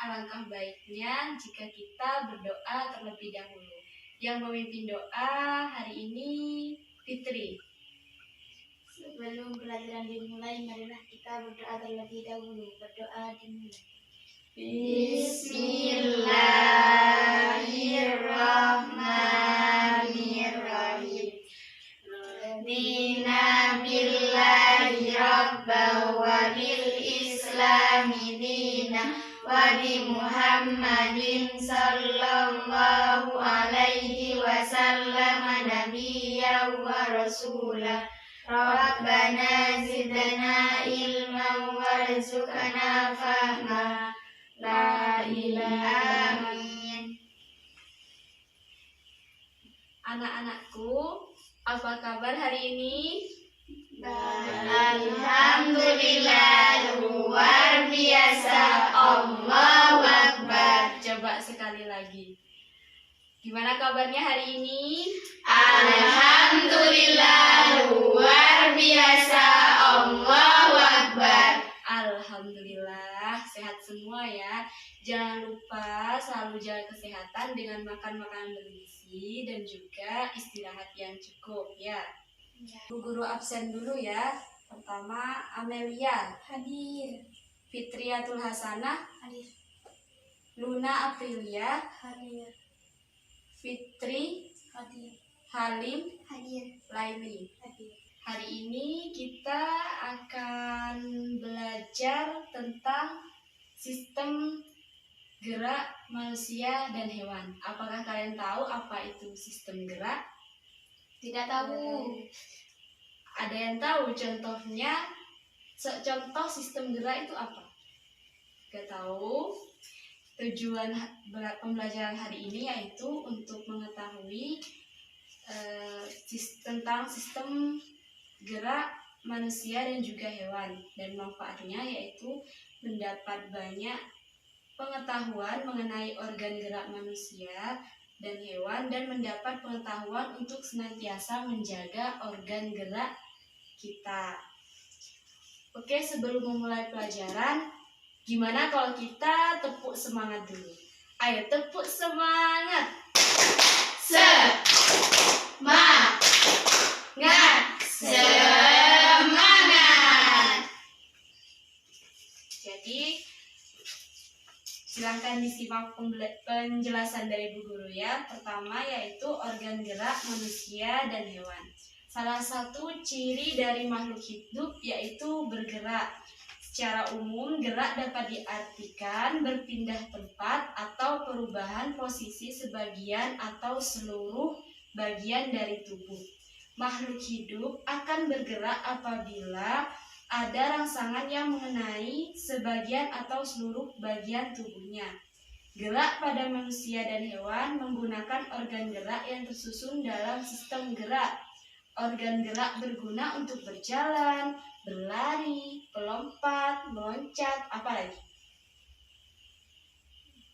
alangkah baiknya jika kita berdoa terlebih dahulu. Yang memimpin doa hari ini Fitri. Sebelum pelajaran dimulai, marilah kita berdoa terlebih dahulu. Berdoa dimulai. Bismillahirrahmanirrahim. Radiina billahi rabban wa bil islami dina wa bi Muhammadin sallallahu alaihi wasallam nabiyyan wa rasulah. Rabbana zidna ilman warzuqna fahma. La ilaha amin. Anak-anakku, apa kabar hari ini? Alhamdulillah, luar biasa. Allahu Akbar. Coba sekali lagi. Gimana kabarnya hari ini? Alhamdulillah, luar biasa. Allahu Akbar. Alhamdulillah, sehat semua ya. Jangan lupa selalu jaga kesehatan dengan makan makanan bergizi dan juga istirahat yang cukup ya. Bu guru absen dulu ya. Pertama Amelia Hadir. Fitriatul Hasanah Hadir. Luna Aprilia Hadir. Fitri Hadir. Halim Hadir. Laili. Hadir. Hari ini kita akan belajar tentang sistem gerak manusia dan hewan. Apakah kalian tahu apa itu sistem gerak? Tidak tahu. Ada yang tahu contohnya? Contoh sistem gerak itu apa? Gak tahu. Tujuan pembelajaran hari ini yaitu untuk mengetahui tentang sistem gerak manusia dan juga hewan, dan manfaatnya yaitu mendapat banyak pengetahuan mengenai organ gerak manusia dan hewan dan mendapat pengetahuan untuk senantiasa menjaga organ gerak kita. Oke, sebelum memulai pelajaran, gimana kalau kita tepuk semangat dulu? Ayo tepuk semangat. Semangat. Semangat. Jadi silakan disimak penjelasan dari Bu Guru ya. Pertama yaitu organ gerak manusia dan hewan. Salah satu ciri dari makhluk hidup yaitu bergerak. Secara umum, gerak dapat diartikan berpindah tempat atau perubahan posisi sebagian atau seluruh bagian dari tubuh. Makhluk hidup akan bergerak apabila ada rangsangan yang mengenai sebagian atau seluruh bagian tubuhnya. Gerak pada manusia dan hewan menggunakan organ gerak yang tersusun dalam sistem gerak. Organ gerak berguna untuk berjalan, berlari, melompat, meloncat, apalagi?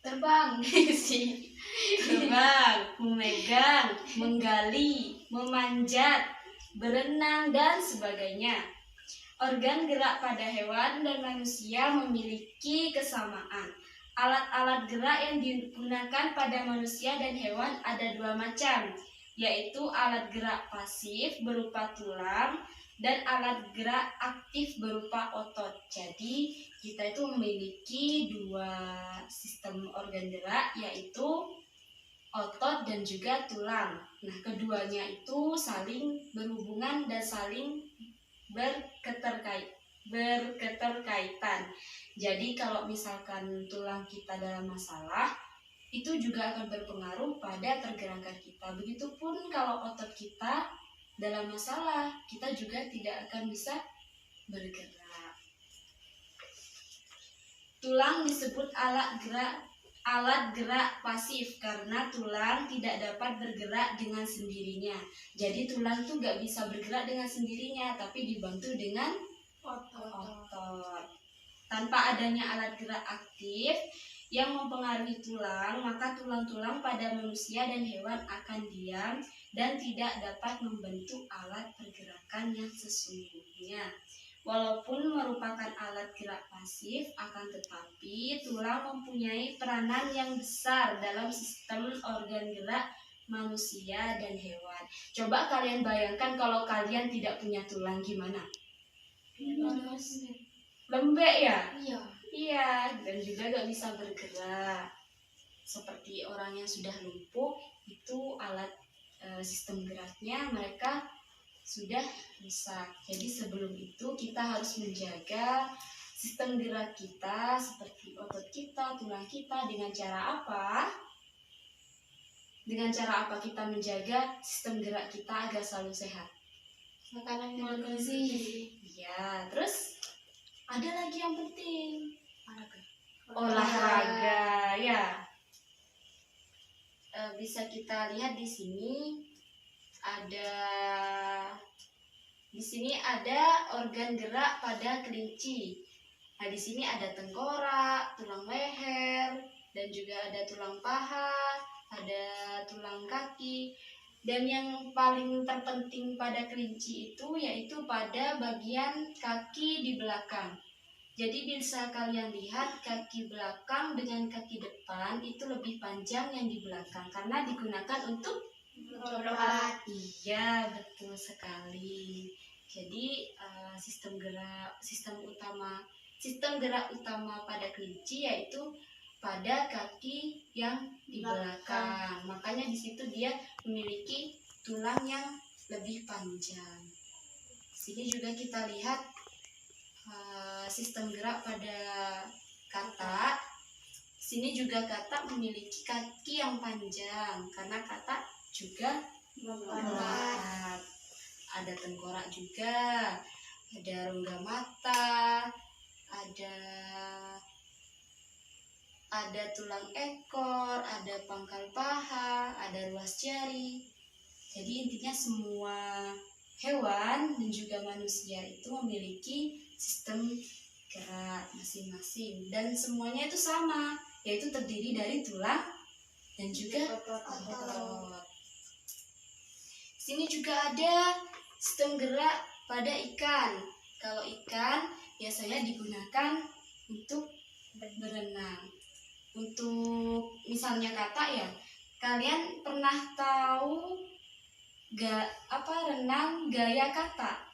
Terbang. Terbang, memegang, menggali, memanjat, berenang, dan sebagainya. Organ gerak pada hewan dan manusia memiliki kesamaan. Alat-alat gerak yang digunakan pada manusia dan hewan ada dua macam, yaitu alat gerak pasif berupa tulang dan alat gerak aktif berupa otot. Jadi kita itu memiliki dua sistem organ gerak, yaitu otot dan juga tulang. Nah, keduanya itu saling berhubungan dan saling berketerkaitan. Jadi kalau misalkan tulang kita dalam masalah, itu juga akan berpengaruh pada pergerakan kita. Begitupun kalau otot kita dalam masalah, kita juga tidak akan bisa bergerak. Tulang disebut alat gerak pasif karena tulang tidak dapat bergerak dengan sendirinya. Jadi tulang itu nggak bisa bergerak dengan sendirinya, tapi dibantu dengan otot. Tanpa adanya alat gerak aktif yang mempengaruhi tulang, maka tulang-tulang pada manusia dan hewan akan diam dan tidak dapat membentuk alat pergerakan yang sesungguhnya. Walaupun merupakan alat gerak pasif, akan tetapi tulang mempunyai peranan yang besar dalam sistem organ gerak manusia dan hewan. Coba kalian bayangkan kalau kalian tidak punya tulang, gimana? Lembek ya? Iya. Iya, dan juga gak bisa bergerak. Seperti orang yang sudah lumpuh, itu alat sistem geraknya mereka sudah rusak. Jadi sebelum itu kita harus menjaga sistem gerak kita seperti otot kita, tulang kita. Dengan cara apa? Dengan cara apa kita menjaga sistem gerak kita agar selalu sehat? Makanan yang bergizi. Ya, terus ada lagi yang penting, olahraga. Ya, bisa kita lihat di sini ada organ gerak pada kelinci. Nah, di sini ada tengkorak, tulang leher, dan juga ada tulang paha, ada tulang kaki. Dan yang paling terpenting pada kelinci itu yaitu pada bagian kaki di belakang. Jadi bisa kalian lihat kaki belakang dengan kaki depan itu lebih panjang yang di belakang karena digunakan untuk Berobat. Iya, betul sekali. Jadi sistem gerak utama pada kelinci yaitu pada kaki yang di belakang. Makanya di situ dia memiliki tulang yang lebih panjang. Sini juga kita lihat sistem gerak pada katak. Sini juga katak memiliki kaki yang panjang karena katak juga melompat. Ada tengkorak juga, ada rongga mata, ada tulang ekor, ada pangkal paha, ada ruas jari. Jadi intinya semua hewan dan juga manusia itu memiliki sistem gerak masing-masing dan semuanya itu sama, yaitu terdiri dari tulang dan juga otot. Sini juga ada sistem gerak pada ikan. Kalau ikan biasanya digunakan untuk berenang. Untuk misalnya katak ya, kalian pernah tahu renang gaya katak?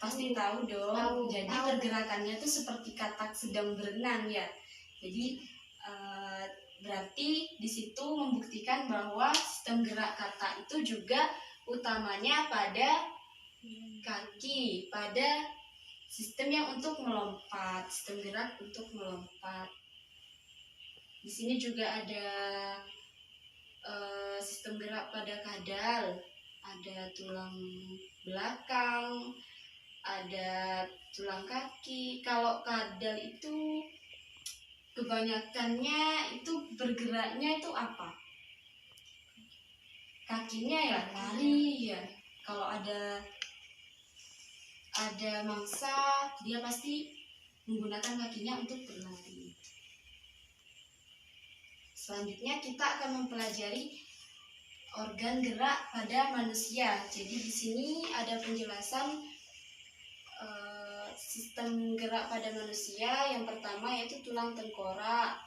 Pasti tahu dong. Tahu. Jadi pergerakannya tuh seperti katak sedang berenang ya. Jadi berarti di situ membuktikan bahwa sistem gerak katak itu juga utamanya pada kaki, pada sistem yang untuk melompat, sistem gerak untuk melompat. Di sini juga ada sistem gerak pada kadal, ada tulang belakang, ada tulang kaki. Kalau kadal itu kebanyakannya itu bergeraknya itu apa? Kakinya ya lari ya. Kalau ada mangsa, dia pasti menggunakan kakinya untuk berlari. Selanjutnya kita akan mempelajari organ gerak pada manusia. Jadi di sini ada penjelasan sistem gerak pada manusia. Yang pertama yaitu tulang tengkorak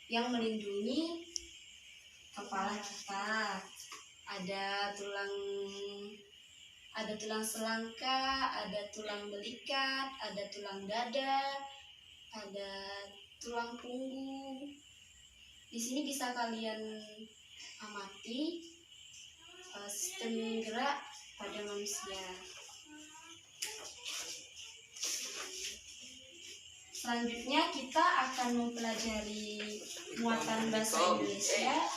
yang melindungi kepala kita. Ada tulang selangka, ada tulang belikat, ada tulang dada, ada tulang punggung. Di sini bisa kalian amati sistem gerak pada manusia. Selanjutnya kita akan mempelajari muatan bahasa Indonesia.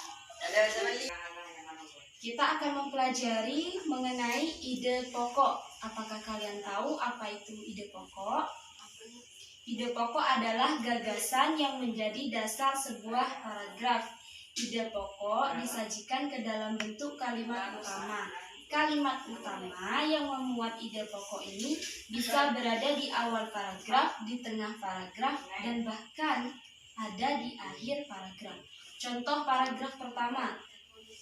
Kita akan mempelajari mengenai ide pokok. Apakah kalian tahu apa itu ide pokok? Ide pokok adalah gagasan yang menjadi dasar sebuah paragraf. Ide pokok disajikan ke dalam bentuk kalimat utama. Kalimat utama yang memuat ide pokok ini bisa berada di awal paragraf, di tengah paragraf, dan bahkan ada di akhir paragraf. Contoh paragraf pertama.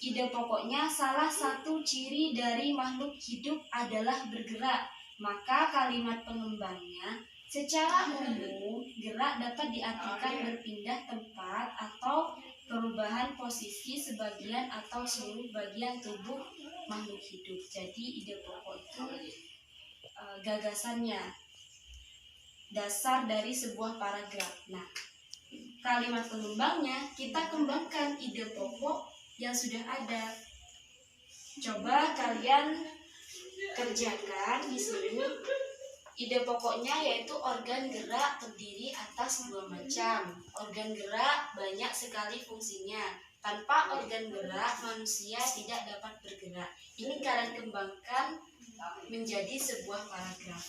Ide pokoknya salah satu ciri dari makhluk hidup adalah bergerak. Maka kalimat pengembangnya, secara umum gerak dapat diartikan berpindah tempat atau perubahan posisi sebagian atau seluruh bagian tubuh makhluk hidup. Jadi ide pokok itu gagasannya, dasar dari sebuah paragraf. Nah, kalimat pengembangnya kita kembangkan ide pokok yang sudah ada. Coba kalian kerjakan di sini. Ide pokoknya yaitu organ gerak terdiri atas dua macam. Organ gerak banyak sekali fungsinya. Tanpa organ gerak, manusia tidak dapat bergerak. Ini kalian kembangkan menjadi sebuah paragraf.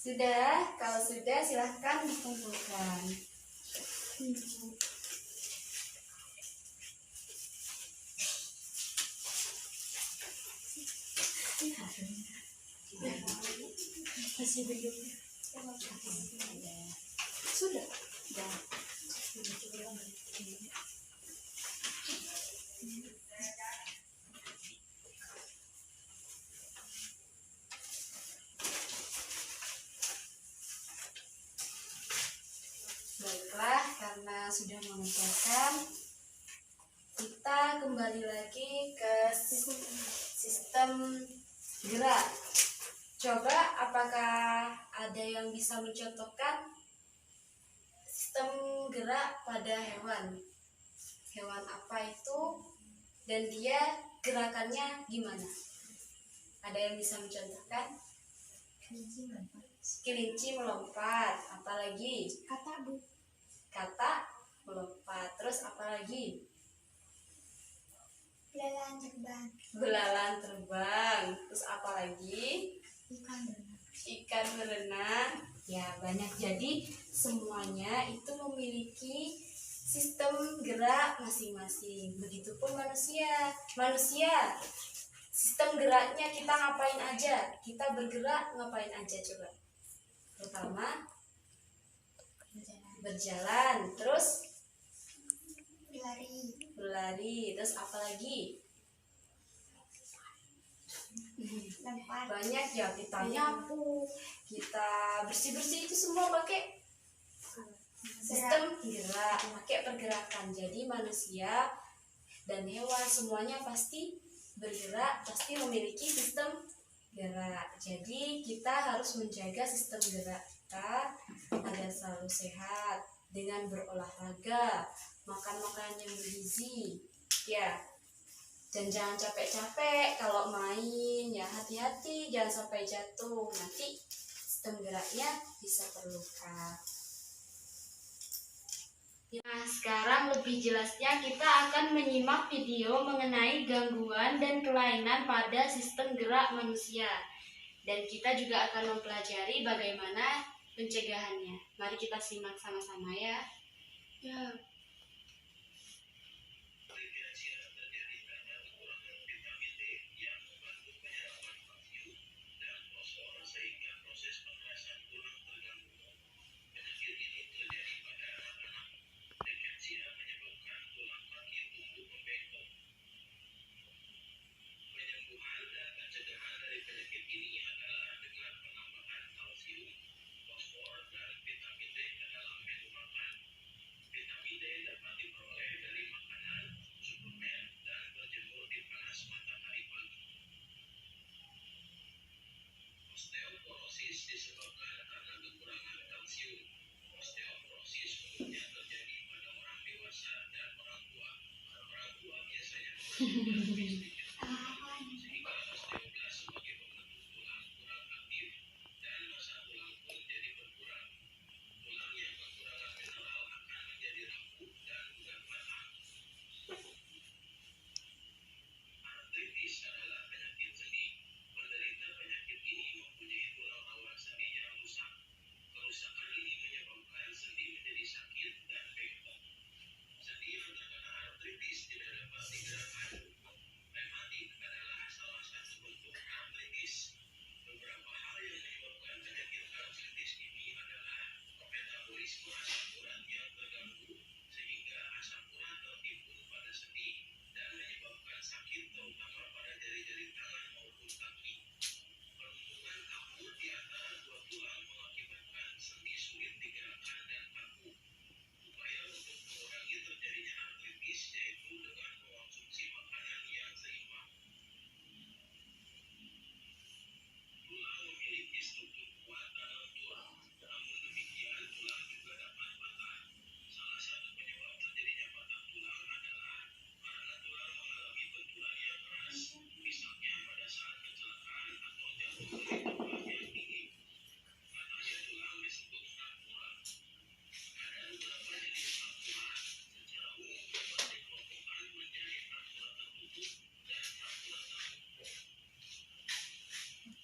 Sudah, kalau sudah silahkan dikumpulkan. Masih belum. Sudah. Baiklah, karena sudah mengumpulkan, kita kembali lagi ke sistem gerak. Coba apakah ada yang bisa mencontohkan sistem gerak pada hewan. Hewan apa itu dan dia gerakannya gimana? Ada yang bisa mencontohkan? Kelinci melompat. Apalagi? Kata melompat. Terus apalagi? Belalang terbang. Terus apalagi? Ikan berenang. Ya, banyak. Jadi semuanya itu memiliki sistem gerak masing-masing. Begitupun manusia. Sistem geraknya kita ngapain aja? Kita bergerak ngapain aja coba? Pertama, berjalan. Terus berlari. Terus apa lagi? Banyak ya, kita nyapu, kita bersih-bersih, itu semua pakai sistem gerak, pakai pergerakan. Jadi manusia dan hewan semuanya pasti bergerak, pasti memiliki sistem gerak. Jadi kita harus menjaga sistem gerak kita agar selalu sehat dengan berolahraga, makan makanan yang bergizi, ya. Dan jangan capek-capek kalau main, ya hati-hati, jangan sampai jatuh, nanti sistem geraknya bisa terluka. Nah, sekarang lebih jelasnya kita akan menyimak video mengenai gangguan dan kelainan pada sistem gerak manusia. Dan kita juga akan mempelajari bagaimana pencegahannya. Mari kita simak sama-sama ya.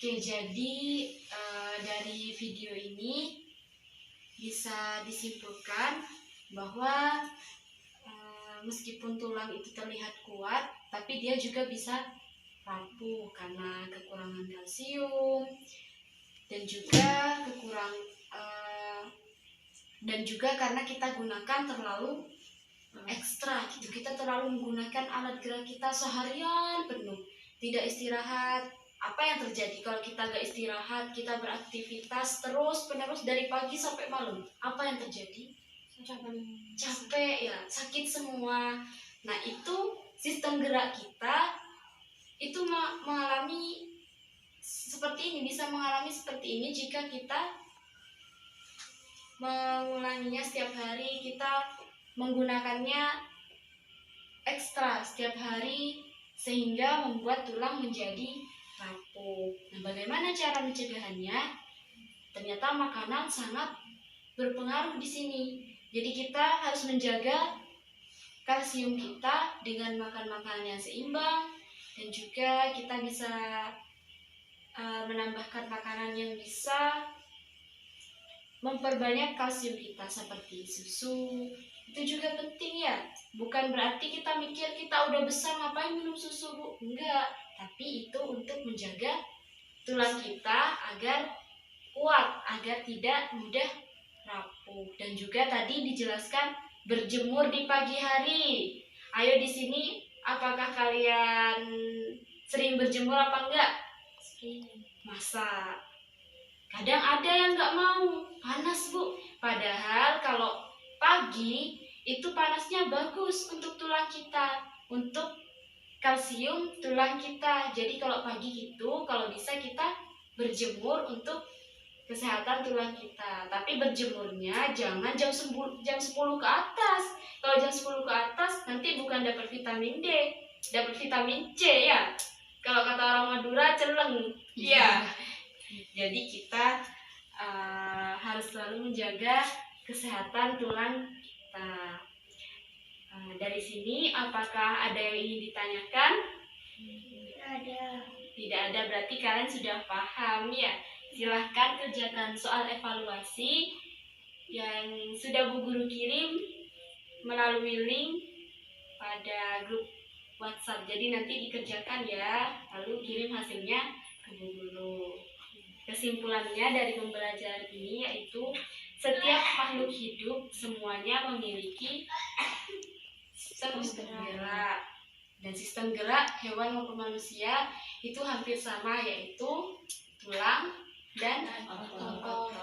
Oke, jadi dari video ini bisa disimpulkan bahwa meskipun tulang itu terlihat kuat, tapi dia juga bisa rapuh karena kekurangan kalsium dan juga karena kita gunakan terlalu ekstra gitu. Kita terlalu menggunakan alat gerak kita seharian penuh, tidak istirahat. Apa yang terjadi kalau kita nggak istirahat, kita beraktivitas terus-menerus dari pagi sampai malam? Apa yang terjadi? Capek ya, sakit semua. Nah, itu sistem gerak kita itu mengalami seperti ini, bisa mengalami seperti ini jika kita mengulanginya setiap hari, kita menggunakannya ekstra setiap hari sehingga membuat tulang menjadi rapuh. Nah, bagaimana cara mencegahannya? Ternyata makanan sangat berpengaruh di sini. Jadi kita harus menjaga kalsium kita dengan makan makanan yang seimbang, dan juga kita bisa menambahkan makanan yang bisa memperbanyak kalsium kita seperti susu. Itu juga penting ya. Bukan berarti kita mikir kita udah besar ngapain minum susu, Bu. Enggak, tapi itu untuk menjaga tulang kita agar kuat, agar tidak mudah rapuh. Dan juga tadi dijelaskan berjemur di pagi hari. Ayo di sini, apakah kalian sering berjemur apa enggak? Sering. Masa kadang ada yang nggak mau, panas Bu. Padahal kalau pagi itu panasnya bagus untuk tulang kita, untuk kalsium tulang kita. Jadi kalau pagi itu kalau bisa kita berjemur untuk kesehatan tulang kita. Tapi berjemurnya jangan jam 10 ke atas. Kalau jam 10 ke atas nanti bukan dapat vitamin D, dapat vitamin C ya. Kalau kata orang Madura celeng. Iya. Jadi kita harus selalu menjaga kesehatan tulang kita. Dari sini apakah ada yang ingin ditanyakan? Ada. Tidak ada, berarti kalian sudah paham ya. Silahkan kerjakan soal evaluasi yang sudah Bu Guru kirim melalui link pada grup WhatsApp. Jadi nanti dikerjakan ya, lalu kirim hasilnya ke Bu Guru. Kesimpulannya dari pembelajaran ini yaitu setiap makhluk hidup semuanya memiliki sistem gerak, dan sistem gerak hewan maupun manusia itu hampir sama, yaitu tulang dan otot.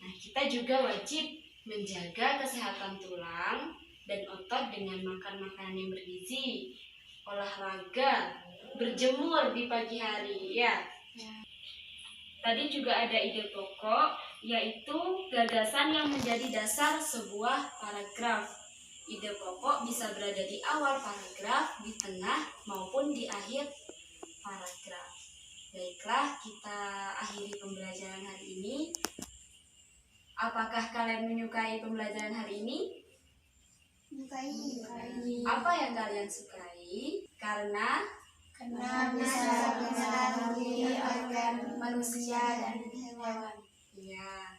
Nah, kita juga wajib menjaga kesehatan tulang dan otot dengan makan makanan yang bergizi, olahraga, berjemur di pagi hari ya. Tadi juga ada ide pokok, yaitu gagasan yang menjadi dasar sebuah paragraf. Ide pokok bisa berada di awal paragraf, di tengah, maupun di akhir paragraf. Baiklah, kita akhiri pembelajaran hari ini. Apakah kalian menyukai pembelajaran hari ini? Menyukai. Apa yang kalian sukai? Karena bisa mempengaruhi organ manusia dan hewan. ya.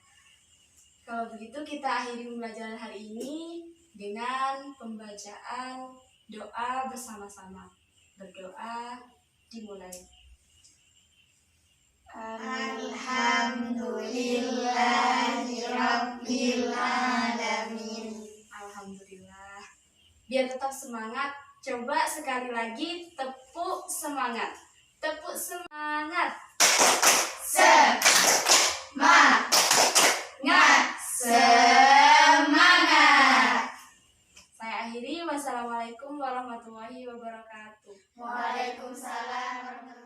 Kalau begitu kita akhiri pembelajaran hari ini dengan pembacaan doa bersama-sama. Berdoa dimulai. Alhamdulillahirabbil alamin. Alhamdulillah. Biar tetap semangat, coba sekali lagi tepuk semangat. Tepuk semangat. Semangat. Semangat. Saya akhiri. Wassalamualaikum warahmatullahi wabarakatuh. Waalaikumsalam warahmatullahi wabarakatuh.